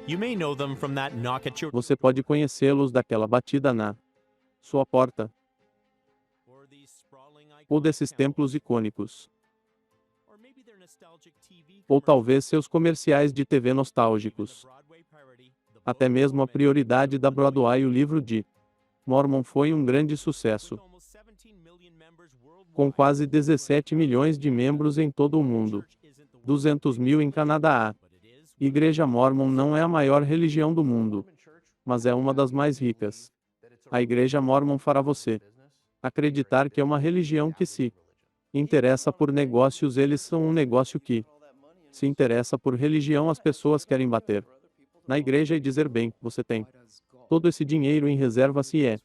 You may know them from that knock at your Você pode conhecê-los daquela batida na sua porta, or these sprawling ou iconic desses templos temples, icônicos, or maybe their nostalgic TV ou commercials talvez seus comerciais de TV even the nostálgicos, Broadway parody, The até Book of mesmo a Mormon, prioridade da Broadway, o livro de Mormon foi um grande sucesso, with almost 17 million members com worldwide, quase 17 milhões de membros em todo o mundo, 200 mil em Canadá. A but it is Igreja Mormon não é a maior religião do mundo, mas é uma das mais ricas. A Igreja Mormon fará você acreditar que é uma religião que se interessa por negócios, eles são um negócio que se interessa por religião, as pessoas querem bater na igreja e dizer: bem, você tem todo esse dinheiro em reserva, se é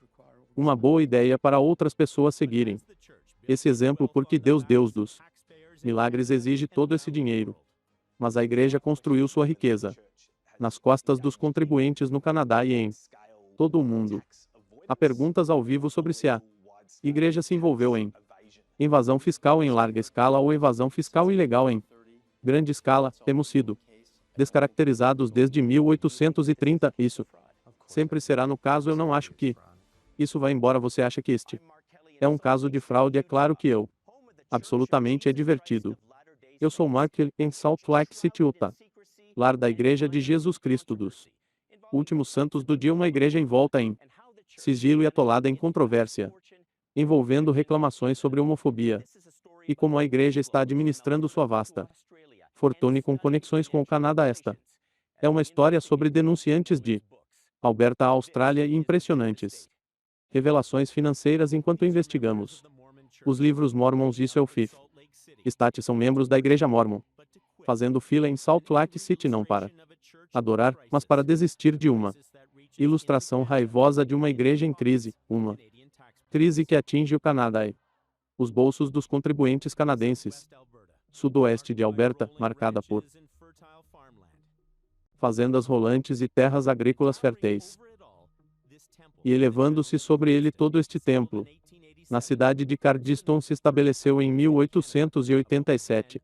uma boa ideia para outras pessoas seguirem esse exemplo, porque Deus dos milagres exige todo esse dinheiro. Mas a igreja construiu sua riqueza nas costas dos contribuintes no Canadá e em todo o mundo. Há perguntas ao vivo sobre se a igreja se envolveu em invasão fiscal em larga escala ou evasão fiscal ilegal em grande escala. Temos sido descaracterizados desde 1830. Isso sempre será no caso. Eu não acho que isso vai embora. Você acha que este é um caso de fraude? É claro que eu absolutamente é divertido. Eu sou Mark Kelly, em Salt Lake City, Utah, lar da Igreja de Jesus Cristo dos Últimos Santos do Dia, uma igreja envolta em sigilo e atolada em controvérsia, envolvendo reclamações sobre homofobia, e como a igreja está administrando sua vasta fortuna com conexões com o Canadá. Esta é uma história sobre denunciantes de Alberta, Austrália, e impressionantes revelações financeiras enquanto investigamos os livros Mormons. Isso é o Fifth Estate, são membros da Igreja Mormon, fazendo fila em Salt Lake City não para adorar, mas para desistir de uma ilustração raivosa de uma igreja em crise, uma crise que atinge o Canadá e os bolsos dos contribuintes canadenses. Sudoeste de Alberta, marcada por fazendas rolantes e terras agrícolas férteis, e elevando-se sobre ele todo este templo. Na cidade de Cardiston se estabeleceu em 1887.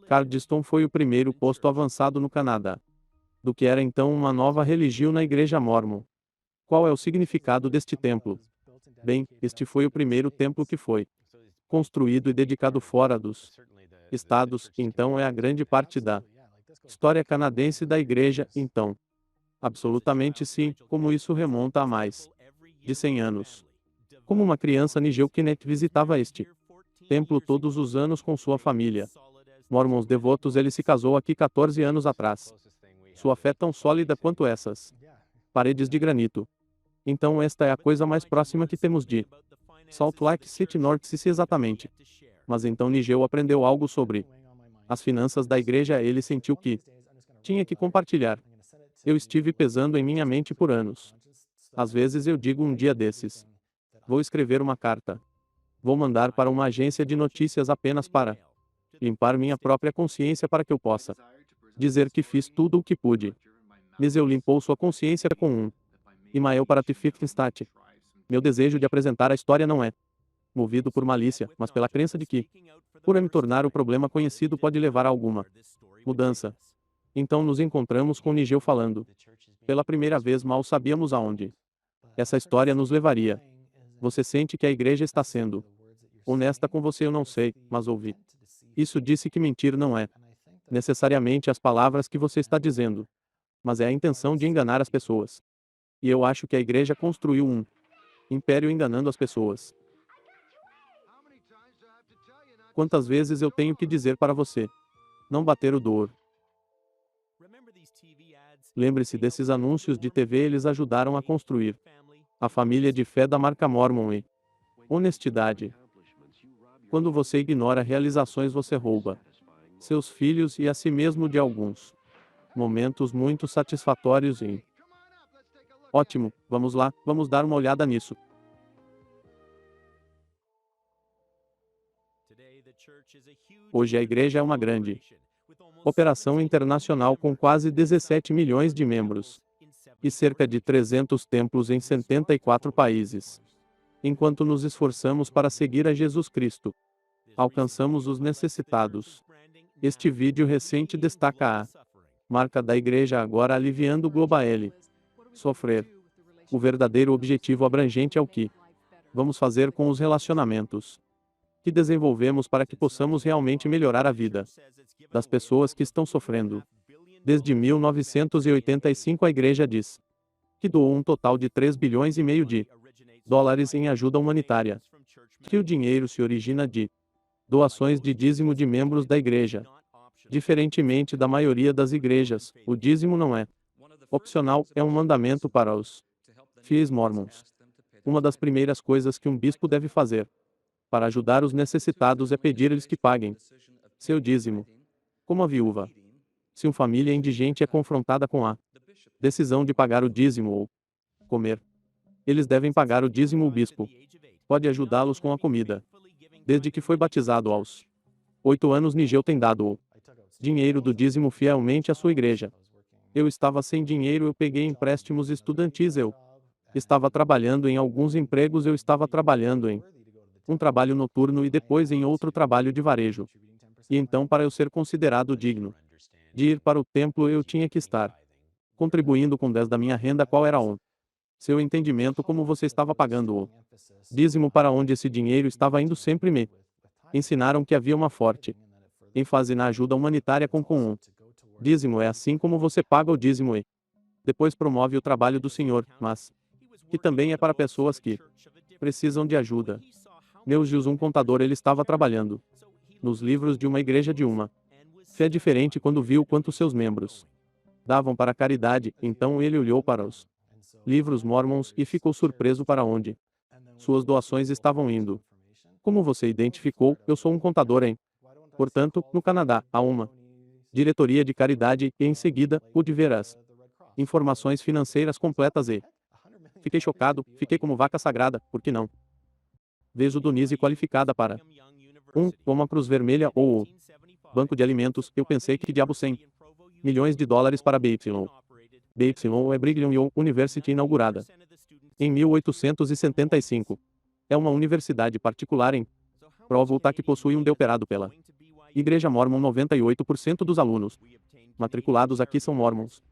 Cardiston foi o primeiro posto avançado no Canadá do que era então uma nova religião na Igreja Mormon. Qual é o significado deste templo? Bem, este foi o primeiro templo que foi construído e dedicado fora dos estados, então é a grande parte da história canadense da igreja, então. Absolutamente sim, como isso remonta a mais de 100 anos. Como uma criança Nigel Kenneth visitava este templo todos os anos com sua família. Mormons devotos, ele se casou aqui 14 anos atrás. Sua fé tão sólida quanto essas paredes de granito. Então esta é a coisa mais próxima que temos de Salt Lake City North, se exatamente. Mas então Nigel aprendeu algo sobre as finanças da igreja. Ele sentiu que tinha que compartilhar. Eu estive pesando em minha mente por anos. Às vezes eu digo, um dia desses, vou escrever uma carta. Vou mandar para uma agência de notícias apenas para limpar minha própria consciência, para que eu possa dizer que fiz tudo o que pude. Nigel limpou sua consciência com um e-mail para The Fifth Estate. Meu desejo de apresentar a história não é movido por malícia, mas pela crença de que, por me tornar o problema conhecido, pode levar a alguma mudança. Então nos encontramos com Nigel falando. Pela primeira vez mal sabíamos aonde essa história nos levaria. Você sente que a igreja está sendo honesta com você? Eu não sei, mas ouvi. Isso disse que mentir não é necessariamente as palavras que você está dizendo, mas é a intenção de enganar as pessoas. E eu acho que a igreja construiu um império enganando as pessoas. Quantas vezes eu tenho que dizer para você não bater o door? Lembre-se desses anúncios de TV, eles ajudaram a construir a família de fé da marca Mormon e honestidade. Quando você ignora realizações, você rouba seus filhos e a si mesmo de alguns momentos muito satisfatórios e ótimo, vamos lá, vamos dar uma olhada nisso. Hoje a igreja é uma grande operação internacional com quase 17 milhões de membros e cerca de 300 templos em 74 países. Enquanto nos esforçamos para seguir a Jesus Cristo, alcançamos os necessitados. Este vídeo recente destaca a Marca da igreja agora aliviando o Global L. Sofrer. O verdadeiro objetivo abrangente é o que vamos fazer com os relacionamentos que desenvolvemos para que possamos realmente melhorar a vida das pessoas que estão sofrendo. Desde 1985 a igreja diz que doou um total de 3 bilhões e meio de dólares em ajuda humanitária. Que o dinheiro se origina de doações de dízimo de membros da igreja. Diferentemente da maioria das igrejas, o dízimo não é opcional, é um mandamento para os fiéis mormons. Uma das primeiras coisas que um bispo deve fazer para ajudar os necessitados é pedir-lhes que paguem seu dízimo. Como a viúva. Se uma família indigente é confrontada com a decisão de pagar o dízimo ou comer, eles devem pagar o dízimo. O bispo pode ajudá-los com a comida. Desde que foi batizado aos 8 anos, Nigel tem dado o dinheiro do dízimo fielmente à sua igreja. Eu estava sem dinheiro, eu peguei empréstimos estudantis, eu estava trabalhando em alguns empregos, eu estava trabalhando em um trabalho noturno e depois em outro trabalho de varejo. E então, para eu ser considerado digno de ir para o templo, eu tinha que estar contribuindo com 10 da minha renda. Qual era o seu entendimento como você estava pagando o dízimo, para onde esse dinheiro estava indo? Sempre me ensinaram que havia uma forte ênfase na ajuda humanitária com um dízimo. É assim como você paga o dízimo e depois promove o trabalho do Senhor, mas que também é para pessoas que precisam de ajuda. Meu Deus, um contador, ele estava trabalhando nos livros de uma igreja de uma fé diferente quando viu quanto seus membros davam para a caridade. Então ele olhou para os livros mormons e ficou surpreso para onde suas doações estavam indo. Como você identificou, eu sou um contador em. Portanto, no Canadá, há uma diretoria de caridade e em seguida, pude ver as informações financeiras completas e fiquei chocado, fiquei como vaca sagrada, por que não? Vejo Donise qualificada para como a Cruz Vermelha ou o Banco de Alimentos. Eu pensei que diabo 100 milhões de dólares para BY. BY é Brigham Young University, inaugurada em 1875. É uma universidade particular em Provo, Utah, que possui um operado pela Igreja Mormon. 98% dos alunos matriculados aqui são mormons.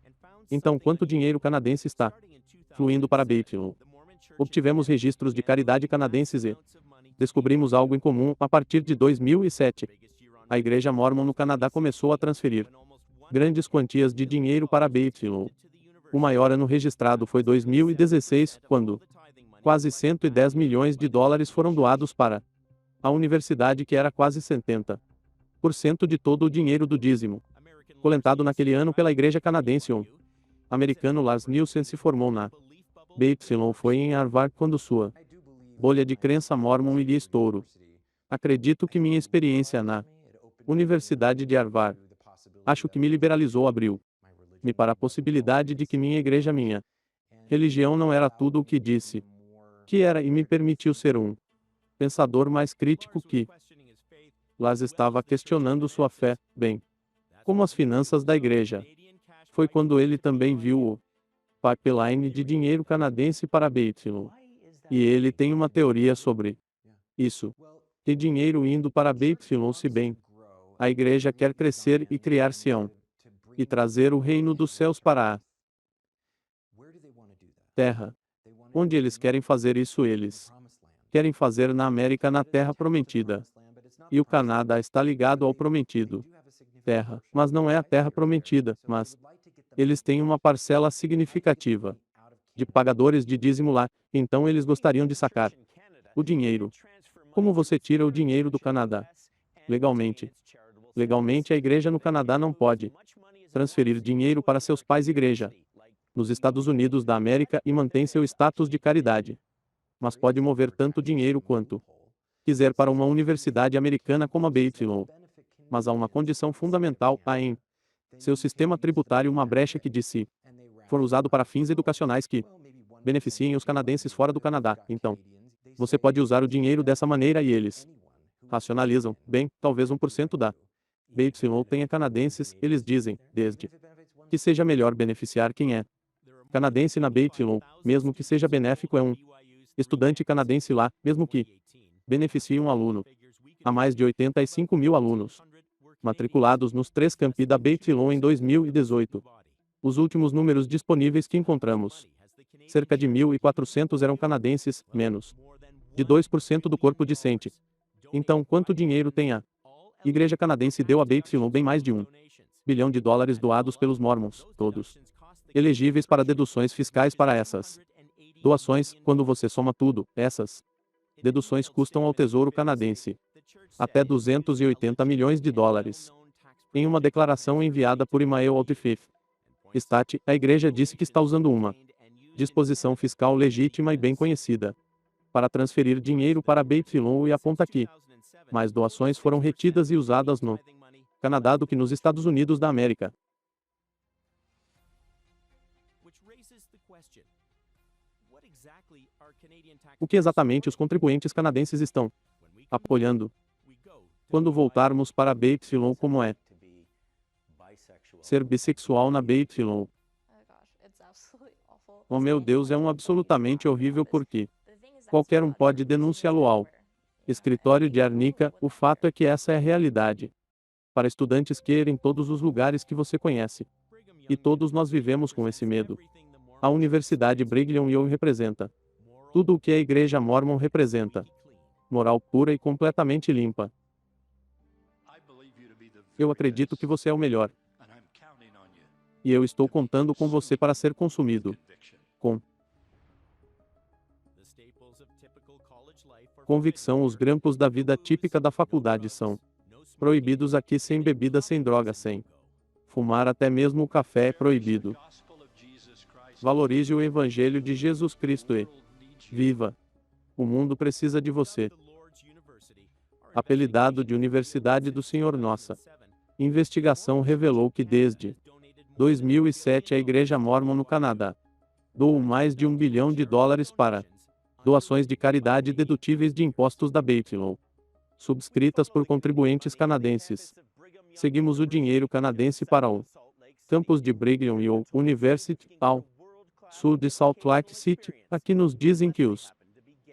Então, quanto dinheiro canadense está fluindo para BY? Obtivemos registros de caridade canadenses e descobrimos algo em comum. A partir de 2007, a Igreja Mormon no Canadá começou a transferir grandes quantias de dinheiro para BY. O maior ano registrado foi 2016, quando quase 110 milhões de dólares foram doados para a universidade, que era quase 70% de todo o dinheiro do dízimo coletado naquele ano pela Igreja Canadense. O americano Lars Nielsen se formou na BY. Foi em Harvard quando sua bolha de crença mormon iria estouro. Acredito que minha experiência na Universidade de Harvard, acho que me liberalizou, abriu-me para a possibilidade de que minha igreja, minha religião não era tudo o que disse que era, e me permitiu ser um pensador mais crítico que Lars estava questionando sua fé, bem como as finanças da igreja. Foi quando ele também viu o pipeline de dinheiro canadense para BY. E ele tem uma teoria sobre isso. Que dinheiro indo para BY, se bem a igreja quer crescer e criar Sião e trazer o reino dos céus para a terra. Onde eles querem fazer isso? Eles querem fazer na América, na terra prometida. E o Canadá está ligado ao prometido terra, mas não é a terra prometida, mas eles têm uma parcela significativa de pagadores de dízimo lá, então eles gostariam de sacar o dinheiro. Como você tira o dinheiro do Canadá? Legalmente. Legalmente, a igreja no Canadá não pode transferir dinheiro para seus pais igreja nos Estados Unidos da América e mantém seu status de caridade. Mas pode mover tanto dinheiro quanto quiser para uma universidade americana como a BY. Mas há uma condição fundamental: há em seu sistema tributário uma brecha que, se for usado para fins educacionais que beneficiem os canadenses fora do Canadá, então você pode usar o dinheiro dessa maneira, e eles racionalizam, bem, talvez 1% da BY tenha canadenses, eles dizem, desde que seja melhor beneficiar quem é canadense na BY, mesmo que seja benéfico, é um estudante canadense lá, mesmo que beneficie um aluno. Há mais de 85 mil alunos matriculados nos 3 campi da Babylon em 2018. Os últimos números disponíveis que encontramos. Cerca de 1.400 eram canadenses, menos de 2% do corpo discente. Então, quanto dinheiro tem a Igreja Canadense deu a Babylon bem mais de $1 bilhão doados pelos Mormons, todos elegíveis para deduções fiscais para essas doações. Quando você soma tudo, essas deduções custam ao Tesouro Canadense até $280 milhões. Em uma declaração enviada por Emael Altifif Stat, a igreja disse que está usando uma disposição fiscal legítima e bem conhecida para transferir dinheiro para Babylon e aponta aqui. Mais doações foram retidas e usadas no Canadá do que nos Estados Unidos da América. O que exatamente os contribuintes canadenses estão apoiando? Quando voltarmos para Babylon, como é ser bissexual na Babylon? Oh meu Deus, é absolutamente horrível porque qualquer um pode denunciá-lo ao escritório de Arnica. O fato é que essa é a realidade. Para estudantes queer em todos os lugares que você conhece. E todos nós vivemos com esse medo. A Universidade Brigham Young representa tudo o que a Igreja Mormon representa. Moral pura e completamente limpa. Eu acredito que você é o melhor. E eu estou contando com você para ser consumido com convicção. Os grampos da vida típica da faculdade são proibidos aqui, sem bebida, sem droga, sem fumar, até mesmo o café é proibido. Valorize o Evangelho de Jesus Cristo e viva. O mundo precisa de você. Apelidado de Universidade do Senhor. Nossa investigação revelou que desde 2007 a Igreja Mormon no Canadá doou mais de $1 bilhão para doações de caridade dedutíveis de impostos da Babylon, subscritas por contribuintes canadenses. Seguimos o dinheiro canadense para o campus de Brigham Young University, ao sul de Salt Lake City. Aqui nos dizem que os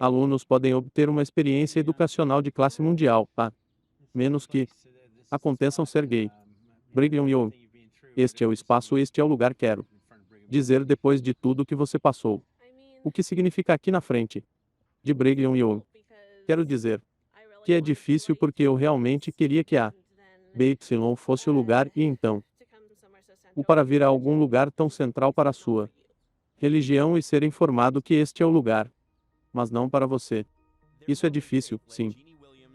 alunos podem obter uma experiência educacional de classe mundial, a menos que aconteçam ser gay. Brigham Young. Este é o espaço, este é o lugar. Quero dizer, depois de tudo que você passou, o que significa aqui na frente de Brigham Young. Quero dizer que é difícil porque eu realmente queria que a Babylon fosse o lugar, e então o para vir a algum lugar tão central para a sua religião e ser informado que este é o lugar, mas não para você. Isso é difícil, sim.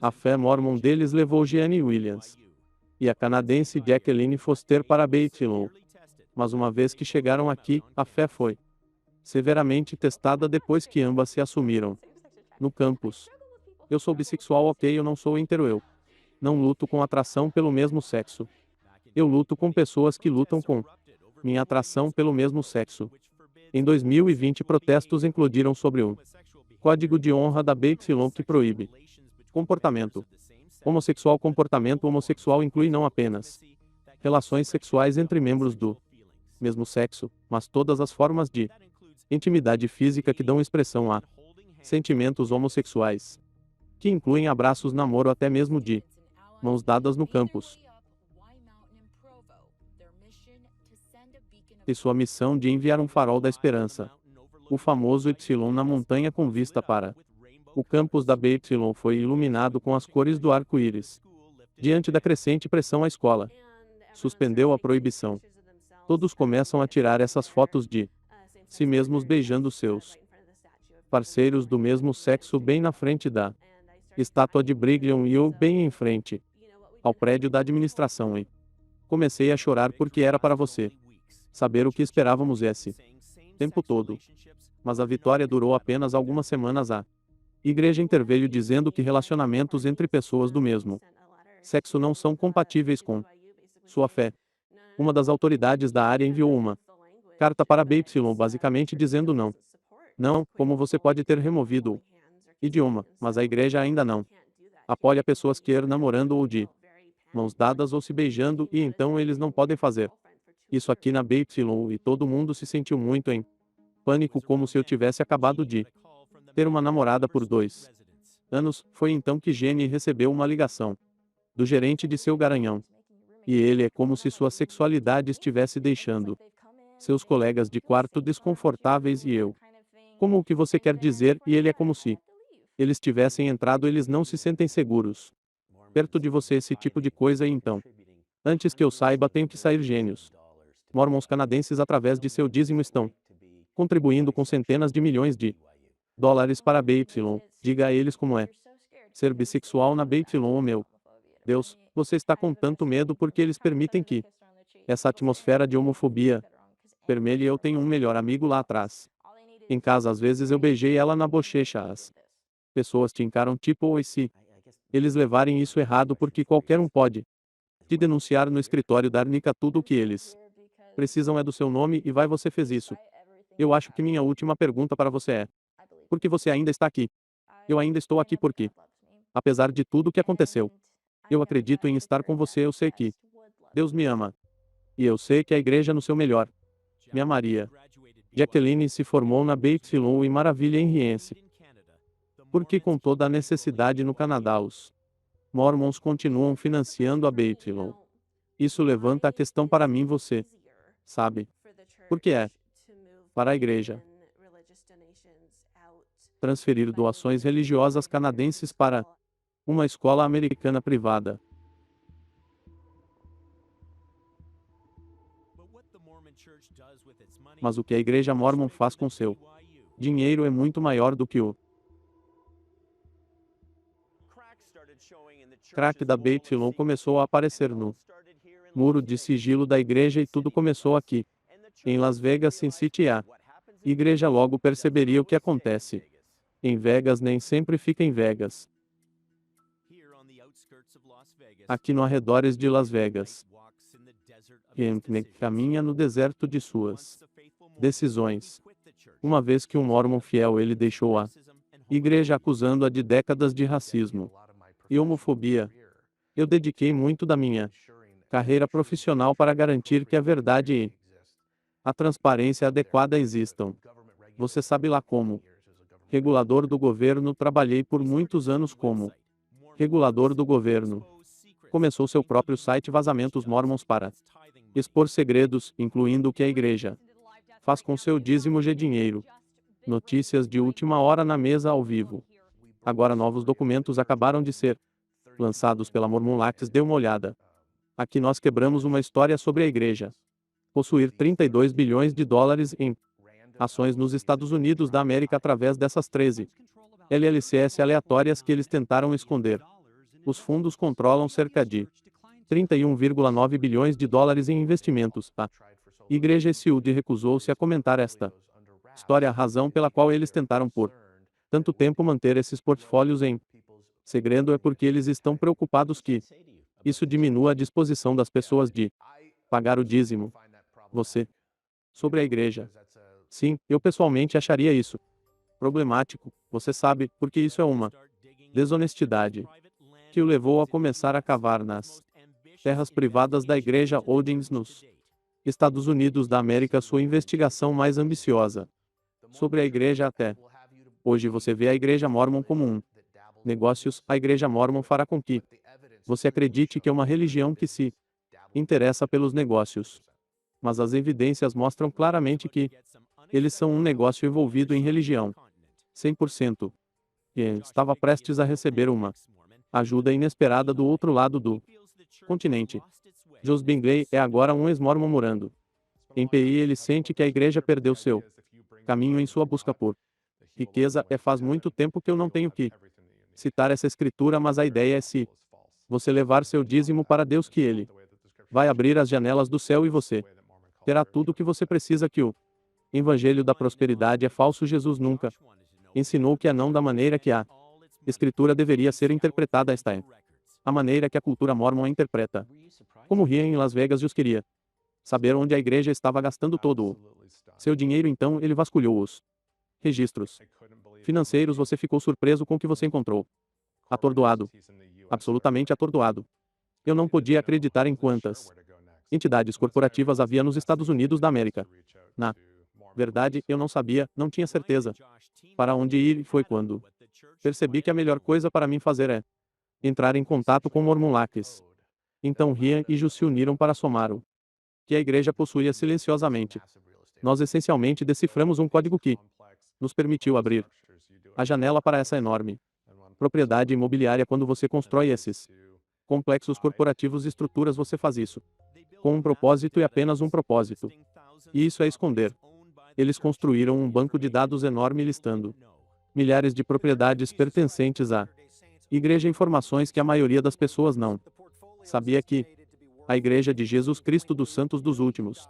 A fé mormon deles levou Jeanne Williams e a canadense Jacqueline Foster para Babylon. Mas uma vez que chegaram aqui, a fé foi severamente testada depois que ambas se assumiram no campus. Eu sou bissexual, ok, eu não sou hétero, eu não luto com atração pelo mesmo sexo. Eu luto com pessoas que lutam com minha atração pelo mesmo sexo. Em 2020, protestos eclodiram sobre um código de honra da Babylon que proíbe comportamento homossexual. Comportamento homossexual inclui não apenas relações sexuais entre membros do mesmo sexo, mas todas as formas de intimidade física que dão expressão a sentimentos homossexuais, que incluem abraços, namoro, até mesmo de mãos dadas no campus. E sua missão de enviar um farol da esperança, o famoso Y na montanha com vista para o campus da Babylon, foi iluminado com as cores do arco-íris. Diante da crescente pressão, a escola suspendeu a proibição. Todos começam a tirar essas fotos de si mesmos beijando seus parceiros do mesmo sexo bem na frente da estátua de Brigham Young, bem em frente ao prédio da administração, e comecei a chorar porque era para você saber o que esperávamos esse tempo todo. Mas a vitória durou apenas algumas semanas. A igreja interveio dizendo que relacionamentos entre pessoas do mesmo sexo não são compatíveis com sua fé. Uma das autoridades da área enviou uma carta para Babylon basicamente dizendo não. Não, como você pode ter removido o idioma, mas a igreja ainda não apoia pessoas queer namorando ou de mãos dadas ou se beijando, e então eles não podem fazer isso aqui na Babylon, e todo mundo se sentiu muito em pânico, como se eu tivesse acabado de ter uma namorada por 2 anos. Foi então que Jenny recebeu uma ligação do gerente de seu garanhão. E ele é como se sua sexualidade estivesse deixando seus colegas de quarto desconfortáveis e eu. Como o que você quer dizer? E ele é como se eles tivessem entrado, eles não se sentem seguros perto de você, esse tipo de coisa, e então, antes que eu saiba, tenho que sair gênios. Mormons canadenses, através de seu dízimo, estão contribuindo com centenas de milhões de dólares para a BY. Diga a eles como é ser bissexual na BY. Oh meu Deus, você está com tanto medo porque eles permitem que essa atmosfera de homofobia permeie. Eu tenho um melhor amigo lá atrás. Em casa, às vezes eu beijei ela na bochecha. As pessoas te encaram tipo, oi, se eles levarem isso errado, porque qualquer um pode te denunciar no escritório da Arnica. Tudo o que eles precisam é do seu nome e vai, você fez isso. Eu acho que minha última pergunta para você é: por que você ainda está aqui? Eu ainda estou aqui porque, apesar de tudo o que aconteceu, eu acredito em estar com você. Eu sei que Deus me ama. E eu sei que a igreja no seu melhor me amaria. Jacqueline se formou na BY e maravilha henriense. Porque com toda a necessidade no Canadá, os Mormons continuam financiando a BY. Isso levanta a questão para mim, você sabe por que é para a igreja transferir doações religiosas canadenses para uma escola americana privada. Mas o que a igreja Mormon faz com seu dinheiro é muito maior do que o crack da BY começou a aparecer no muro de sigilo da igreja, e tudo começou aqui, em Las Vegas, Sin City. A igreja logo perceberia o que acontece em Vegas nem sempre fica em Vegas. Aqui no arredores de Las Vegas, Kempner caminha no deserto de suas decisões. Uma vez que um mormon fiel, ele deixou a igreja, acusando-a de décadas de racismo e homofobia. Eu dediquei muito da minha carreira profissional para garantir que a verdade e a transparência adequada existam. Você sabe lá como regulador do governo, trabalhei por muitos anos como regulador do governo. Começou seu próprio site Vazamentos Mormons para expor segredos, incluindo o que a igreja faz com seu dízimo de dinheiro. Notícias de última hora na mesa ao vivo. Agora novos documentos acabaram de ser lançados pela Mormonlax. Dê uma olhada. Aqui nós quebramos uma história sobre a igreja possuir 32 bilhões de dólares em ações nos Estados Unidos da América através dessas 13 LLCs aleatórias que eles tentaram esconder. Os fundos controlam cerca de 31,9 bilhões de dólares em investimentos. A igreja SUD recusou-se a comentar esta história. A razão pela qual eles tentaram por tanto tempo manter esses portfólios em segredo é porque eles estão preocupados que isso diminua a disposição das pessoas de pagar o dízimo. Você sobre a igreja. Sim, eu pessoalmente acharia isso problemático, você sabe, porque isso é uma desonestidade que o levou a começar a cavar nas terras privadas da igreja Holdings nos Estados Unidos da América. Sua investigação mais ambiciosa sobre a igreja até hoje. Você vê a igreja Mormon como um negócios. A igreja Mormon fará com que você acredite que é uma religião que se interessa pelos negócios. Mas as evidências mostram claramente que eles são um negócio envolvido em religião. 100%. E estava prestes a receber uma ajuda inesperada do outro lado do continente. Jos Bingley é agora um ex-mormon morando em PI. Ele sente que a igreja perdeu seu caminho em sua busca por riqueza. Faz muito tempo que eu não tenho que citar essa escritura, mas a ideia é, se você levar seu dízimo para Deus, que Ele vai abrir as janelas do céu e você terá tudo o que você precisa. Que o evangelho da prosperidade é falso. Jesus nunca ensinou que é não da maneira que a escritura deveria ser interpretada. Esta é a maneira que a cultura mormon a interpreta. Como ria em Las Vegas. Jus queria saber onde a igreja estava gastando todo o seu dinheiro, então ele vasculhou os registros financeiros. Você ficou surpreso com o que você encontrou. Atordoado. Absolutamente atordoado. Eu não podia acreditar em quantas entidades corporativas havia nos Estados Unidos da América. Na verdade, eu não sabia, não tinha certeza para onde ir, e foi quando percebi que a melhor coisa para mim fazer é entrar em contato com Mormonlax. Então Rian e Ju se uniram para somar o que a igreja possuía silenciosamente. Nós essencialmente deciframos um código que nos permitiu abrir a janela para essa enorme propriedade imobiliária. Quando você constrói esses complexos corporativos e estruturas, você faz isso com um propósito e apenas um propósito. E isso é esconder. Eles construíram um banco de dados enorme listando milhares de propriedades pertencentes à igreja, informações que a maioria das pessoas não sabia que a Igreja de Jesus Cristo dos Santos dos Últimos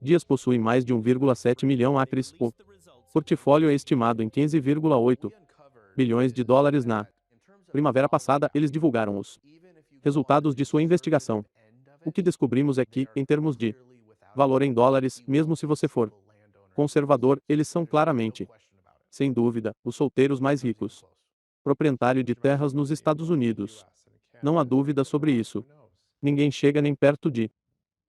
Dias possui mais de 1,7 milhão acres. O portfólio é estimado em 15,8 bilhões de dólares. Na primavera passada, eles divulgaram os resultados de sua investigação. O que descobrimos é que, em termos de valor em dólares, mesmo se você for conservador, eles são claramente, sem dúvida, os solteiros mais ricos proprietário de terras nos Estados Unidos. Não há dúvida sobre isso. Ninguém chega nem perto de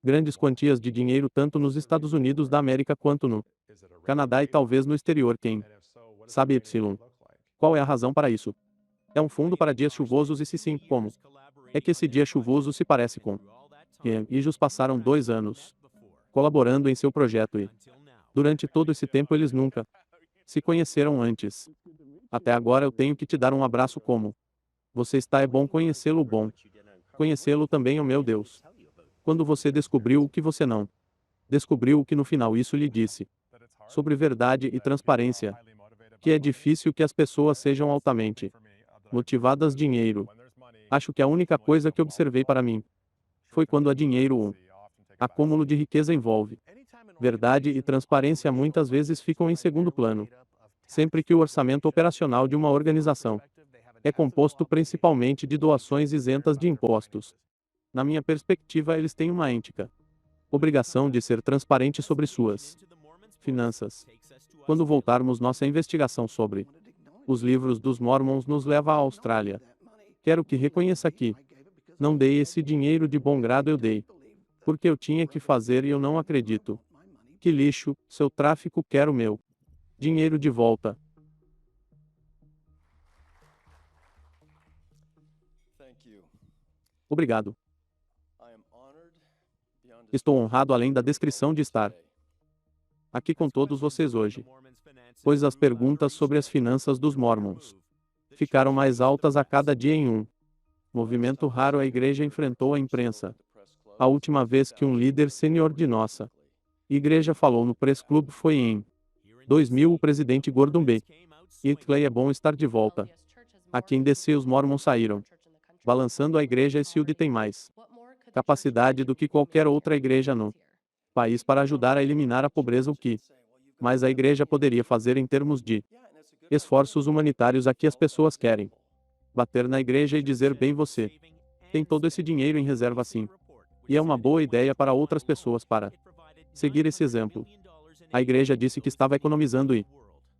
grandes quantias de dinheiro tanto nos Estados Unidos da América quanto no Canadá e talvez no exterior. Quem sabe Y? Qual é a razão para isso? É um fundo para dias chuvosos, e se sim, como é que esse dia chuvoso se parece com Rian e Ju passaram 2 anos colaborando em seu projeto e, durante todo esse tempo, eles nunca se conheceram antes. Até agora eu tenho que te dar um abraço como você está. É bom conhecê-lo. Bom conhecê-lo também, oh meu Deus. Quando você descobriu o que você não descobriu, o que no final isso lhe disse sobre verdade e transparência, que é difícil que as pessoas sejam altamente motivadas. Dinheiro. Acho que a única coisa que observei para mim foi quando há dinheiro, um acúmulo de riqueza envolve verdade e transparência muitas vezes ficam em segundo plano. Sempre que o orçamento operacional de uma organização é composto principalmente de doações isentas de impostos. Na minha perspectiva, eles têm uma ética obrigação de ser transparente sobre suas finanças. Quando voltarmos, nossa investigação sobre os livros dos Mormons nos leva à Austrália. Quero que reconheça que não dei esse dinheiro de bom grado, eu dei porque eu tinha que fazer e eu não acredito. Que lixo, seu tráfico, quero meu dinheiro de volta. Obrigado. Estou honrado além da descrição de estar aqui com todos vocês hoje, pois as perguntas sobre as finanças dos Mormons ficaram mais altas a cada dia em um movimento raro. A igreja enfrentou a imprensa. A última vez que um líder sênior de nossa igreja falou no Press Club foi em 2000. O presidente Gordon B. Hinckley: é bom estar de volta. Aqui em DC os Mormons saíram balançando a igreja. Shield tem mais capacidade do que qualquer outra igreja no país para ajudar a eliminar a pobreza. O que mais a igreja poderia fazer em termos de esforços humanitários? Aqui as pessoas querem bater na igreja e dizer: bem, você tem todo esse dinheiro em reserva assim. E é uma boa ideia para outras pessoas para seguir esse exemplo. A igreja disse que estava economizando e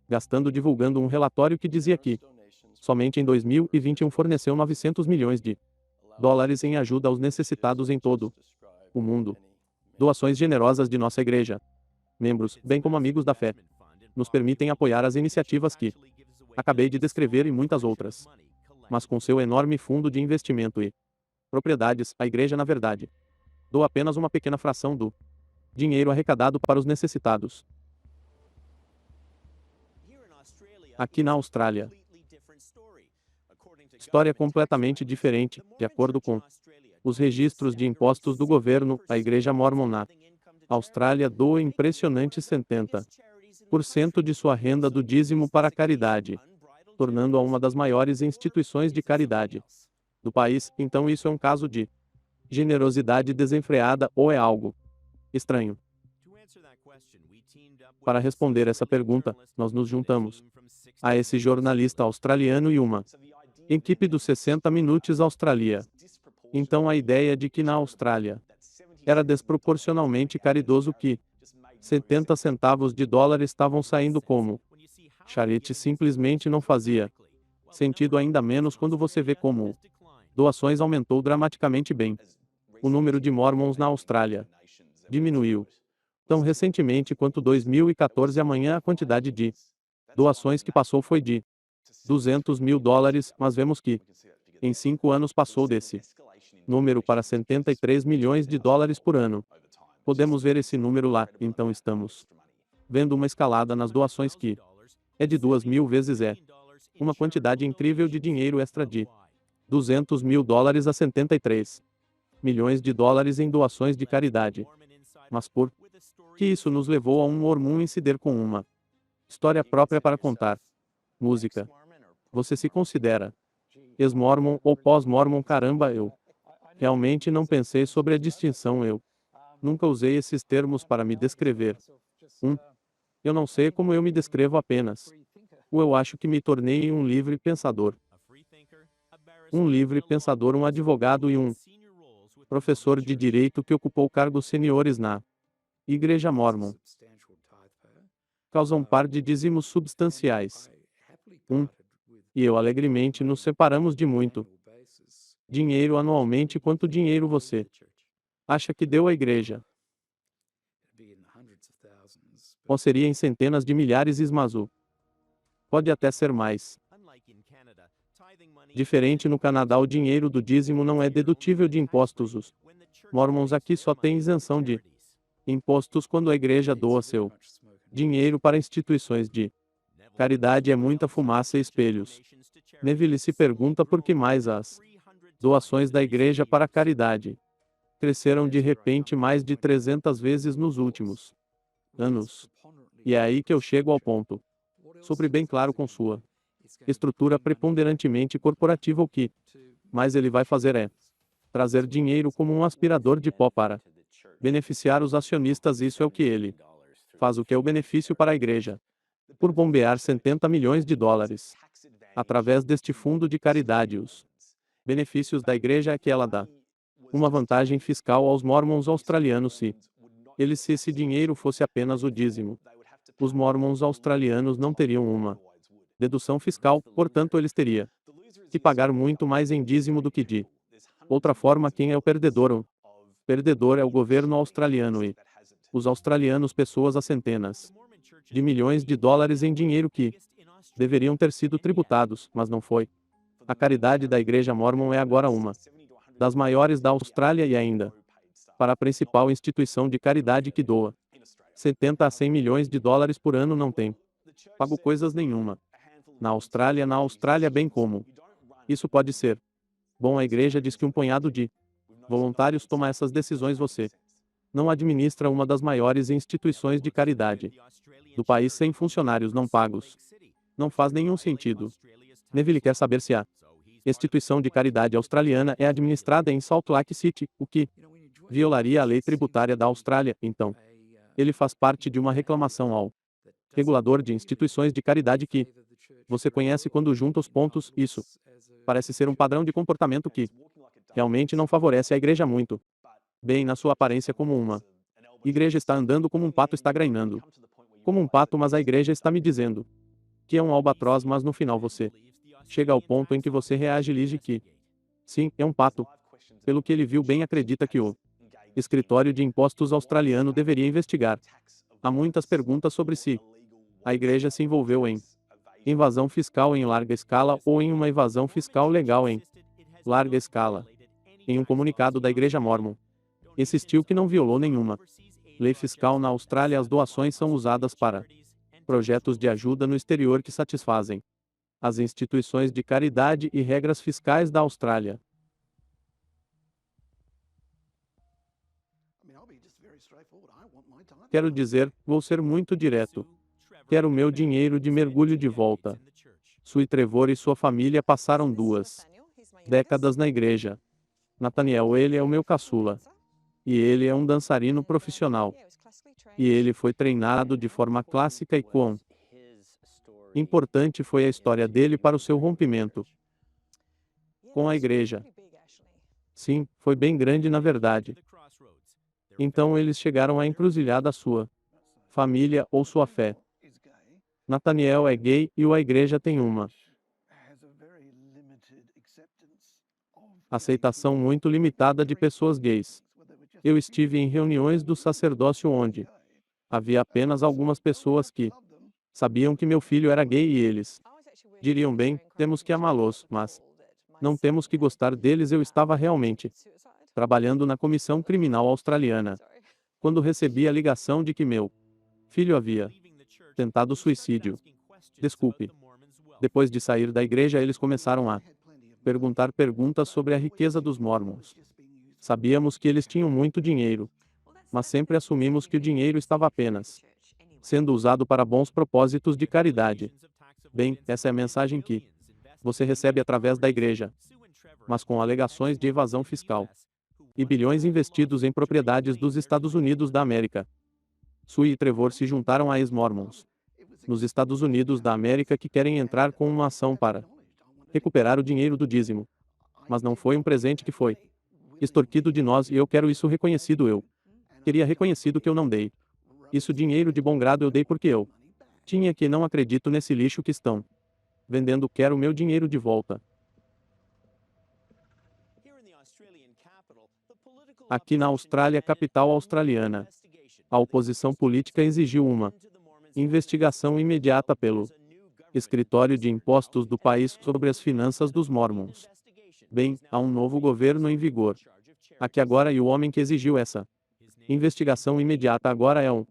gastando, divulgando um relatório que dizia que somente em 2021 forneceu 900 milhões de dólares em ajuda aos necessitados em todo o mundo. Doações generosas de nossa igreja, membros, bem como amigos da fé, nos permitem apoiar as iniciativas que acabei de descrever e muitas outras. Mas com seu enorme fundo de investimento e propriedades, a igreja, na verdade, doa apenas uma pequena fração do dinheiro arrecadado para os necessitados. Aqui na Austrália, história completamente diferente. De acordo com os registros de impostos do governo, a Igreja Mormon na Austrália doa impressionante 70% de sua renda do dízimo para a caridade, tornando-a uma das maiores instituições de caridade do país. Então isso é um caso de generosidade desenfreada, ou é algo estranho? Para responder essa pergunta, nós nos juntamos a esse jornalista australiano e uma equipe dos 60 Minutos Austrália. Então a ideia de que na Austrália era desproporcionalmente caridoso que 70 centavos de dólar estavam saindo como charity simplesmente não fazia sentido, ainda menos quando você vê como doações aumentou dramaticamente. Bem, o número de Mormons na Austrália diminuiu tão recentemente quanto 2014. Amanhã a quantidade de doações que passou foi de 200 mil dólares, mas vemos que em 5 anos passou desse número para 73 milhões de dólares por ano. Podemos ver esse número lá, então estamos vendo uma escalada nas doações que é de 2.000 vezes uma quantidade incrível de dinheiro extra de 200 mil dólares a 73 milhões de dólares em doações de caridade. Mas por que isso nos levou a um mormon incidente com uma história própria para contar? Música. Você se considera ex-mormon ou pós-mormon? Caramba, eu realmente não pensei sobre a distinção. Eu nunca usei esses termos para me descrever. Eu não sei como eu me descrevo apenas. Eu acho que me tornei um livre pensador. Um livre pensador, um advogado e um professor de direito que ocupou cargos seniores na Igreja Mormon. Causa um par de dízimos substanciais. E eu alegremente nos separamos de muito dinheiro anualmente. Quanto dinheiro você acha que deu à igreja? Ou seria em centenas de milhares? Ismazu. Pode até ser mais. Diferente no Canadá, o dinheiro do dízimo não é dedutível de impostos. Os mormons aqui só têm isenção de impostos quando a igreja doa seu dinheiro para instituições de caridade. É muita fumaça e espelhos. Neville se pergunta por que mais as doações da igreja para a caridade cresceram de repente mais de 300 vezes nos últimos anos. E é aí que eu chego ao ponto. Sobre bem claro com sua estrutura preponderantemente corporativa, o que mais ele vai fazer é trazer dinheiro como um aspirador de pó para beneficiar os acionistas. Isso é o que ele faz. O que é o benefício para a igreja? Por bombear 70 milhões de dólares através deste fundo de caridade. Os benefícios da igreja é que ela dá uma vantagem fiscal aos mormons australianos se esse dinheiro fosse apenas o dízimo. Os mormons australianos não teriam uma dedução fiscal, portanto eles teriam que pagar muito mais em dízimo do que de outra forma. Quem é o perdedor? O perdedor é o governo australiano e os australianos, pessoas a centenas de milhões de dólares em dinheiro que deveriam ter sido tributados, mas não foi. A caridade da Igreja Mormon é agora uma das maiores da Austrália e ainda para a principal instituição de caridade que doa 70 a 100 milhões de dólares por ano. Não tem pago coisas nenhuma. Na Austrália, bem como isso pode ser bom. A igreja diz que um punhado de voluntários toma essas decisões. Você não administra uma das maiores instituições de caridade do país sem funcionários não pagos. Não faz nenhum sentido. Neville quer saber se a instituição de caridade australiana é administrada em Salt Lake City, o que violaria a lei tributária da Austrália. Então, ele faz parte de uma reclamação ao regulador de instituições de caridade que você conhece. Quando junta os pontos, isso parece ser um padrão de comportamento que realmente não favorece a igreja muito bem. Na sua aparência como uma igreja está andando como um pato, está grainando como um pato, mas a igreja está me dizendo que é um albatroz. Mas no final você chega ao ponto em que você reage e diz que sim, é um pato. Pelo que ele viu bem, acredita que o escritório de impostos australiano deveria investigar. Há muitas perguntas sobre se a igreja se envolveu em invasão fiscal em larga escala ou em uma evasão fiscal legal em larga escala. Em um comunicado da Igreja Mormon, insistiu que não violou nenhuma lei fiscal na Austrália. As doações são usadas para projetos de ajuda no exterior que satisfazem as instituições de caridade e regras fiscais da Austrália. Quero dizer, vou ser muito direto. Quero meu dinheiro de mergulho de volta. Sue Trevor e sua família passaram 2 décadas na igreja. Nathaniel, ele é o meu caçula. E ele é um dançarino profissional. E ele foi treinado de forma clássica. E quão importante foi a história dele para o seu rompimento com a igreja. Sim, foi bem grande na verdade. Então eles chegaram à encruzilhada. Sua família ou sua fé. Nathaniel é gay e a igreja tem uma aceitação muito limitada de pessoas gays. Eu estive em reuniões do sacerdócio onde havia apenas algumas pessoas que sabiam que meu filho era gay e eles diriam bem, temos que amá-los, mas Não temos que gostar deles. Eu estava realmente trabalhando na Comissão Criminal Australiana quando recebi a ligação de que meu filho havia tentado suicídio. Desculpe. Depois de sair da igreja, eles começaram a perguntar perguntas sobre a riqueza dos Mormons. Sabíamos que eles tinham muito dinheiro, mas sempre assumimos que o dinheiro estava apenas sendo usado para bons propósitos de caridade. Bem, essa é a mensagem que você recebe através da igreja, mas com alegações de evasão fiscal e bilhões investidos em propriedades dos Estados Unidos da América. Sue e Trevor se juntaram a ex-Mormons nos Estados Unidos da América que querem entrar com uma ação para recuperar o dinheiro do dízimo. Mas não foi um presente que foi extorquido de nós e eu quero isso reconhecido. Eu queria reconhecido que eu não dei. Isso dinheiro de bom grado eu dei porque eu tinha que não acredito nesse lixo que estão vendendo. Quero meu dinheiro de volta. Aqui na Austrália, capital australiana, a oposição política exigiu uma investigação imediata pelo Escritório de Impostos do país sobre as finanças dos Mormons. Bem, há um novo governo em vigor aqui agora e o homem que exigiu essa investigação imediata agora é o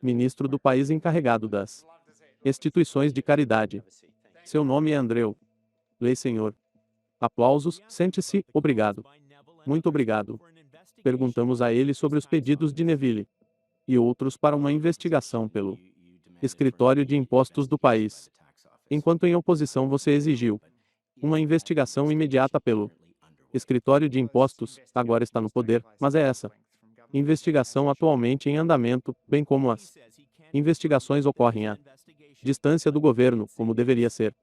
ministro do país encarregado das instituições de caridade. Seu nome é Andrew Lei. Senhor. Aplausos. Sente-se. Obrigado. Muito obrigado. Perguntamos a ele sobre os pedidos de Neville e outros para uma investigação pelo Escritório de Impostos do país. Enquanto em oposição você exigiu uma investigação imediata pelo Escritório de Impostos, agora está no poder, mas é essa investigação atualmente em andamento, bem como as investigações ocorrem à distância do governo, como deveria ser.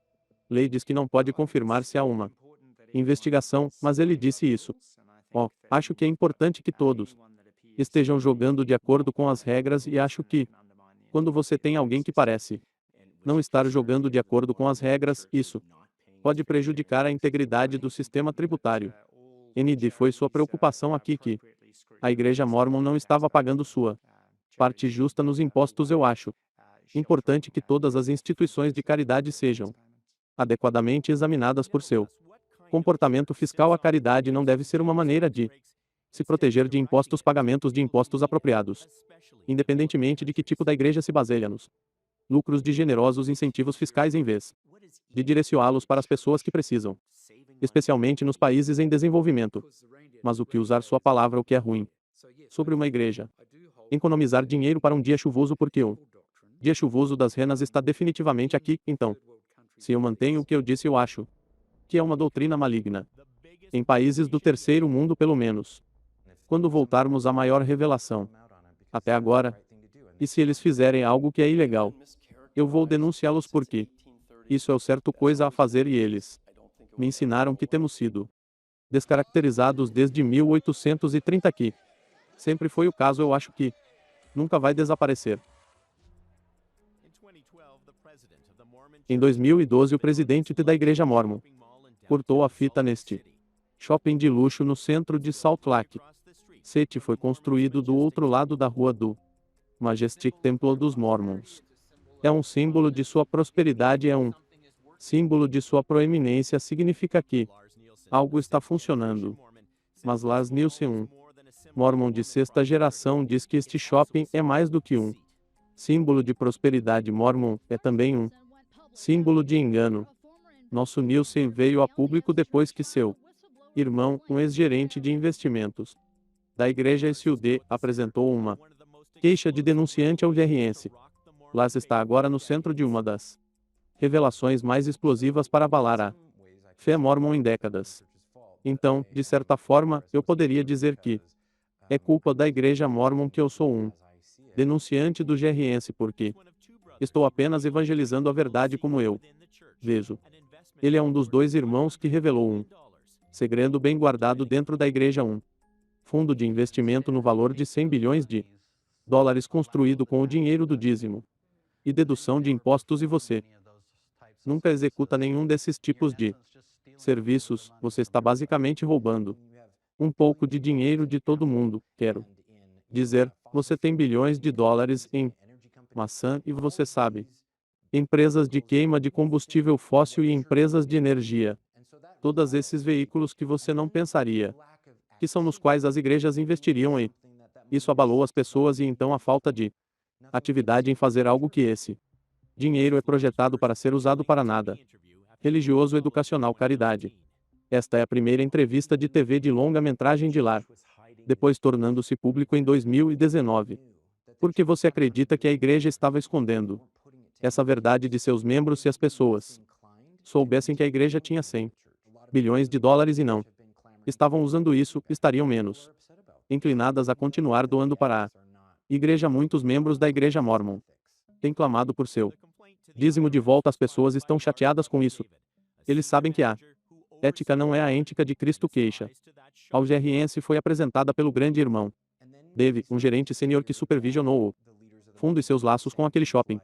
Lei diz que não pode confirmar se há uma investigação, mas ele disse isso. Acho que é importante que todos estejam jogando de acordo com as regras e acho que, quando você tem alguém que parece não estar jogando de acordo com as regras, isso pode prejudicar a integridade do sistema tributário. ND foi sua preocupação aqui que a Igreja Mormon não estava pagando sua parte justa nos impostos. Eu acho importante que todas as instituições de caridade sejam adequadamente examinadas por seu comportamento fiscal. A caridade não deve ser uma maneira de se proteger de impostos, pagamentos de impostos apropriados, independentemente de que tipo da igreja se baseia nos lucros de generosos incentivos fiscais em vez de direcioná-los para as pessoas que precisam, especialmente nos países em desenvolvimento. Mas o que usar sua palavra o que é ruim sobre uma igreja? Economizar dinheiro para um dia chuvoso porque o dia chuvoso das renas está definitivamente aqui. Então, se eu mantenho o que eu disse, eu acho que é uma doutrina maligna. Em países do terceiro mundo, pelo menos. Quando voltarmos à maior revelação até agora, e se eles fizerem algo que é ilegal, eu vou denunciá-los porque isso é o certo coisa a fazer e eles me ensinaram que temos sido descaracterizados desde 1830 que sempre foi o caso. Eu acho que nunca vai desaparecer. Em 2012, o presidente da Igreja Mormon cortou a fita neste shopping de luxo no centro de Salt Lake City. Foi construído do outro lado da rua do Majestic Temple dos Mormons. É um símbolo de sua prosperidade, é um símbolo de sua proeminência. Significa que algo está funcionando. Mas Lars Nielsen, um Mormon de sexta geração, diz que este shopping é mais do que um símbolo de prosperidade. Mormon é também um símbolo de engano. Nosso Nielsen veio a público depois que seu irmão, um ex-gerente de investimentos da igreja SUD, apresentou uma queixa de denunciante ao GRS. Lars está agora no centro de uma das revelações mais explosivas para abalar a fé mormon em décadas. Então, de certa forma, eu poderia dizer que é culpa da Igreja Mormon que eu sou um denunciante do GRS porque estou apenas evangelizando a verdade como eu vejo. Ele é um dos dois irmãos que revelou um segredo bem guardado dentro da igreja, um fundo de investimento no valor de 100 bilhões de dólares construído com o dinheiro do dízimo e dedução de impostos, e você nunca executa nenhum desses tipos de serviços. Você está basicamente roubando um pouco de dinheiro de todo mundo. Quero dizer, você tem bilhões de dólares em maçã e você sabe, empresas de queima de combustível fóssil e empresas de energia. Todos esses veículos que você não pensaria que são nos quais as igrejas investiriam em. Isso abalou as pessoas e então a falta de atividade em fazer algo que esse dinheiro é projetado para ser usado para nada. Religioso, educacional, caridade. Esta é a primeira entrevista de TV de longa-metragem de Lar, depois tornando-se público em 2019. Por que você acredita que a igreja estava escondendo essa verdade de seus membros se as pessoas soubessem que a igreja tinha 100 bilhões de dólares e não estavam usando isso, estariam menos inclinadas a continuar doando para a igreja? Muitos membros da igreja Mormon têm clamado por seu dízimo de volta. As pessoas estão chateadas com isso. Eles sabem que a ética não é a ética de Cristo. Queixa ao GRS foi apresentada pelo grande irmão Dave, um gerente sênior que supervisionou o fundo e seus laços com aquele shopping.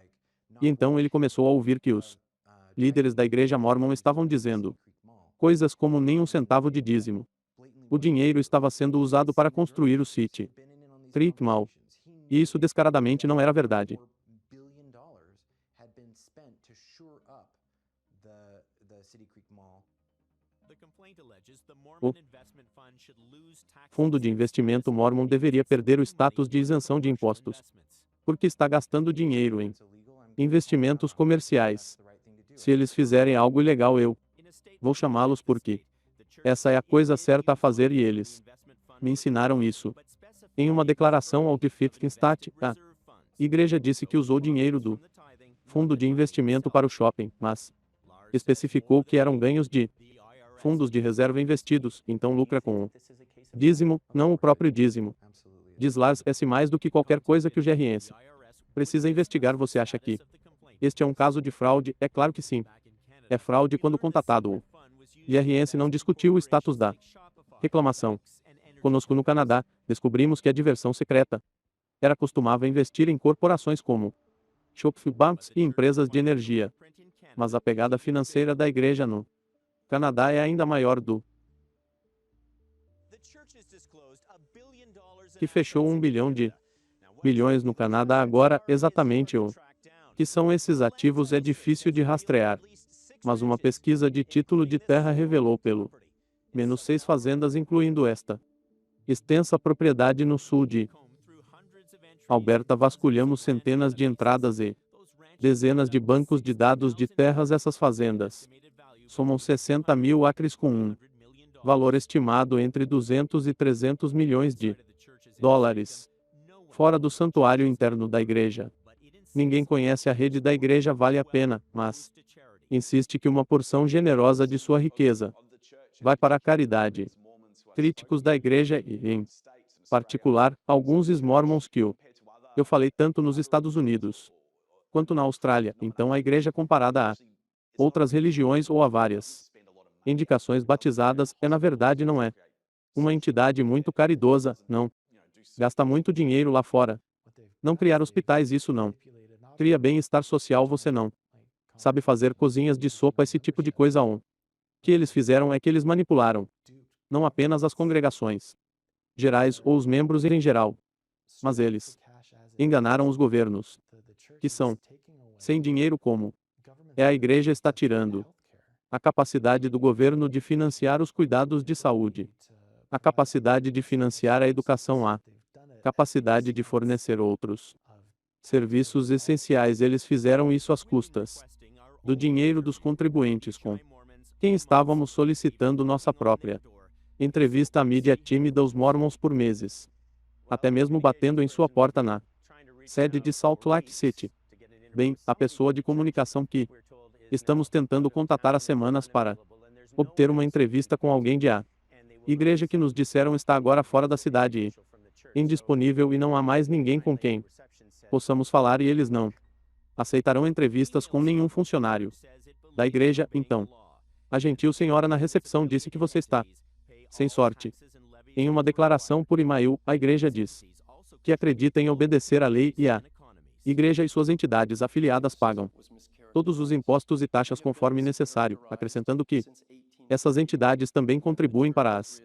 E então ele começou a ouvir que os líderes da igreja Mormon estavam dizendo coisas como nem um centavo de dízimo. O dinheiro estava sendo usado para construir o City Creek Mall. E isso descaradamente não era verdade. O fundo de investimento Mormon deveria perder o status de isenção de impostos, porque está gastando dinheiro em investimentos comerciais. Se eles fizerem algo ilegal, eu vou chamá-los porque essa é a coisa certa a fazer e eles me ensinaram isso. Em uma declaração ao The Fifth Stat, a igreja disse que usou dinheiro do fundo de investimento para o shopping, mas especificou que eram ganhos de fundos de reserva investidos, então lucra com o dízimo, não o próprio dízimo. Diz Lars S. mais do que qualquer coisa que o GRS precisa investigar. Você acha que este é um caso de fraude? É claro que sim. É fraude quando contatado. O GRS não discutiu o status da reclamação. Conosco no Canadá, descobrimos que a diversão secreta costumava investir em corporações como Shopify Banks e empresas de energia. Mas a pegada financeira da igreja no Canadá é ainda maior do que fechou 1 bilhão de bilhões no Canadá agora. Exatamente o que são esses ativos é difícil de rastrear. Mas uma pesquisa de título de terra revelou pelo menos 6 fazendas, incluindo esta extensa propriedade no sul de Alberta. Vasculhamos centenas de entradas e dezenas de bancos de dados de terras. Essas fazendas somam 60 mil acres com um valor estimado entre 200 e 300 milhões de dólares. Fora do santuário interno da igreja. Ninguém conhece a rede da igreja. Vale a pena, mas insiste que uma porção generosa de sua riqueza vai para a caridade. Críticos da igreja e, em particular, alguns ex-mormons que eu falei tanto nos Estados Unidos quanto na Austrália. Então a igreja comparada a outras religiões ou a várias indicações batizadas na verdade não é uma entidade muito caridosa, não. Gasta muito dinheiro lá fora. Não criar hospitais, isso não. Cria bem-estar social, você não. Sabe fazer cozinhas de sopa, esse tipo de coisa. O que eles fizeram é que eles manipularam não apenas as congregações gerais ou os membros em geral, mas eles enganaram os governos, que são sem dinheiro. Como a igreja está tirando a capacidade do governo de financiar os cuidados de saúde, a capacidade de financiar a educação, a capacidade de fornecer outros serviços essenciais. Eles fizeram isso às custas do dinheiro dos contribuintes com quem estávamos solicitando nossa própria entrevista à mídia tímida. Os Mormons por meses, até mesmo batendo em sua porta na sede de Salt Lake City. Bem, a pessoa de comunicação que estamos tentando contatar há semanas para obter uma entrevista com alguém de a igreja que nos disseram está agora fora da cidade e indisponível e não há mais ninguém com quem possamos falar e eles não aceitarão entrevistas com nenhum funcionário da igreja. Então, a gentil senhora na recepção disse que você está sem sorte. Em uma declaração por e-mail, a igreja diz que acredita em obedecer à lei e a igreja e suas entidades afiliadas pagam todos os impostos e taxas conforme necessário, acrescentando que essas entidades também contribuem para as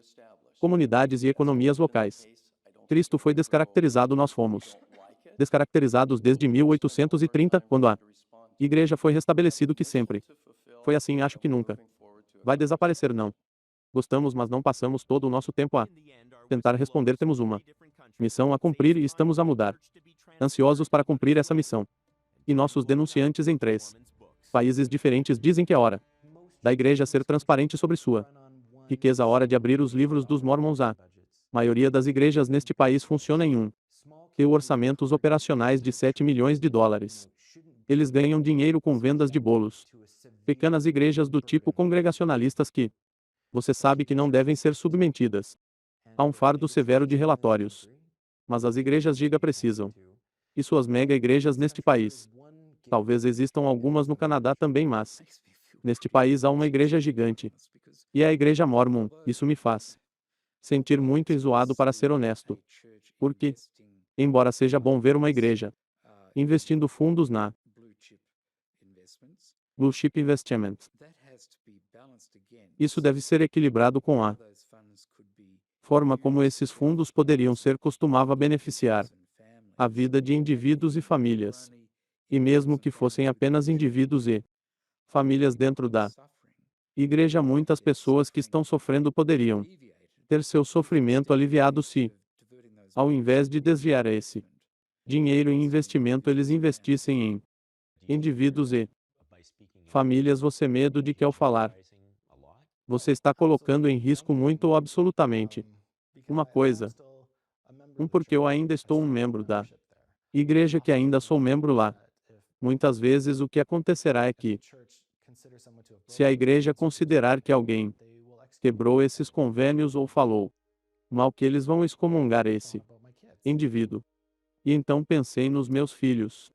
comunidades e economias locais. Cristo foi descaracterizado. Nós fomos descaracterizados desde 1830, quando a igreja foi restabelecido, que sempre foi assim. Acho que nunca Vai desaparecer não. Gostamos, mas não passamos todo o nosso tempo a tentar responder. Temos uma missão a cumprir e estamos a mudar. Ansiosos para cumprir essa missão. E nossos denunciantes em 3 países diferentes dizem que é hora da igreja ser transparente sobre sua riqueza. Hora de abrir os livros dos Mormons. A maioria das igrejas neste país funciona em tem orçamentos operacionais de 7 milhões de dólares. Eles ganham dinheiro com vendas de bolos. Pequenas igrejas do tipo congregacionalistas que você sabe que não devem ser submetidas a um fardo severo de relatórios. Mas as igrejas giga precisam. E suas mega igrejas neste país. Talvez existam algumas no Canadá também, mas neste país há uma igreja gigante. E é a igreja Mormon. Isso me faz sentir muito enjoado, para ser honesto. Porque, embora seja bom ver uma igreja investindo fundos na Blue Chip Investment, isso deve ser equilibrado com a forma como esses fundos poderiam ser costumava beneficiar a vida de indivíduos e famílias. E mesmo que fossem apenas indivíduos e famílias dentro da igreja, muitas pessoas que estão sofrendo poderiam ter seu sofrimento aliviado se, ao invés de desviar esse dinheiro em investimento, eles investissem em indivíduos e famílias. Você medo de que ao falar, você está colocando em risco muito ou absolutamente uma coisa. Porque eu ainda estou um membro da igreja, que ainda sou membro lá. Muitas vezes o que acontecerá é que, se a igreja considerar que alguém quebrou esses convênios ou falou mal, que eles vão excomungar esse indivíduo. E então pensei nos meus filhos.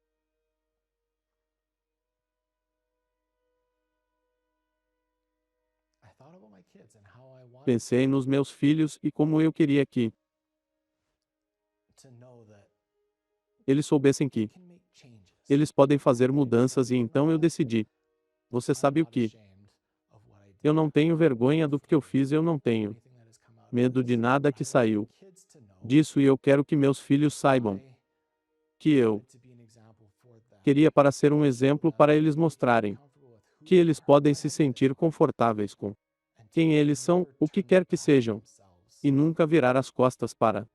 Pensei nos meus filhos e como eu queria que eles soubessem que eles podem fazer mudanças. E então eu decidi. Você sabe o que? Eu não tenho vergonha do que eu fiz. Eu não tenho medo de nada que saiu disso, e eu quero que meus filhos saibam que eu queria para ser um exemplo para eles, mostrarem que eles podem se sentir confortáveis com quem eles são, o que quer que sejam, e nunca virar as costas para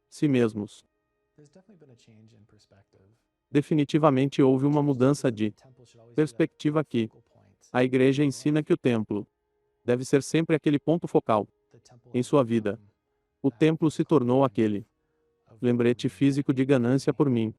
si mesmos. Definitivamente houve uma mudança de perspectiva aqui. A igreja ensina que o templo deve ser sempre aquele ponto focal em sua vida. O templo se tornou aquele lembrete físico de ganância por mim.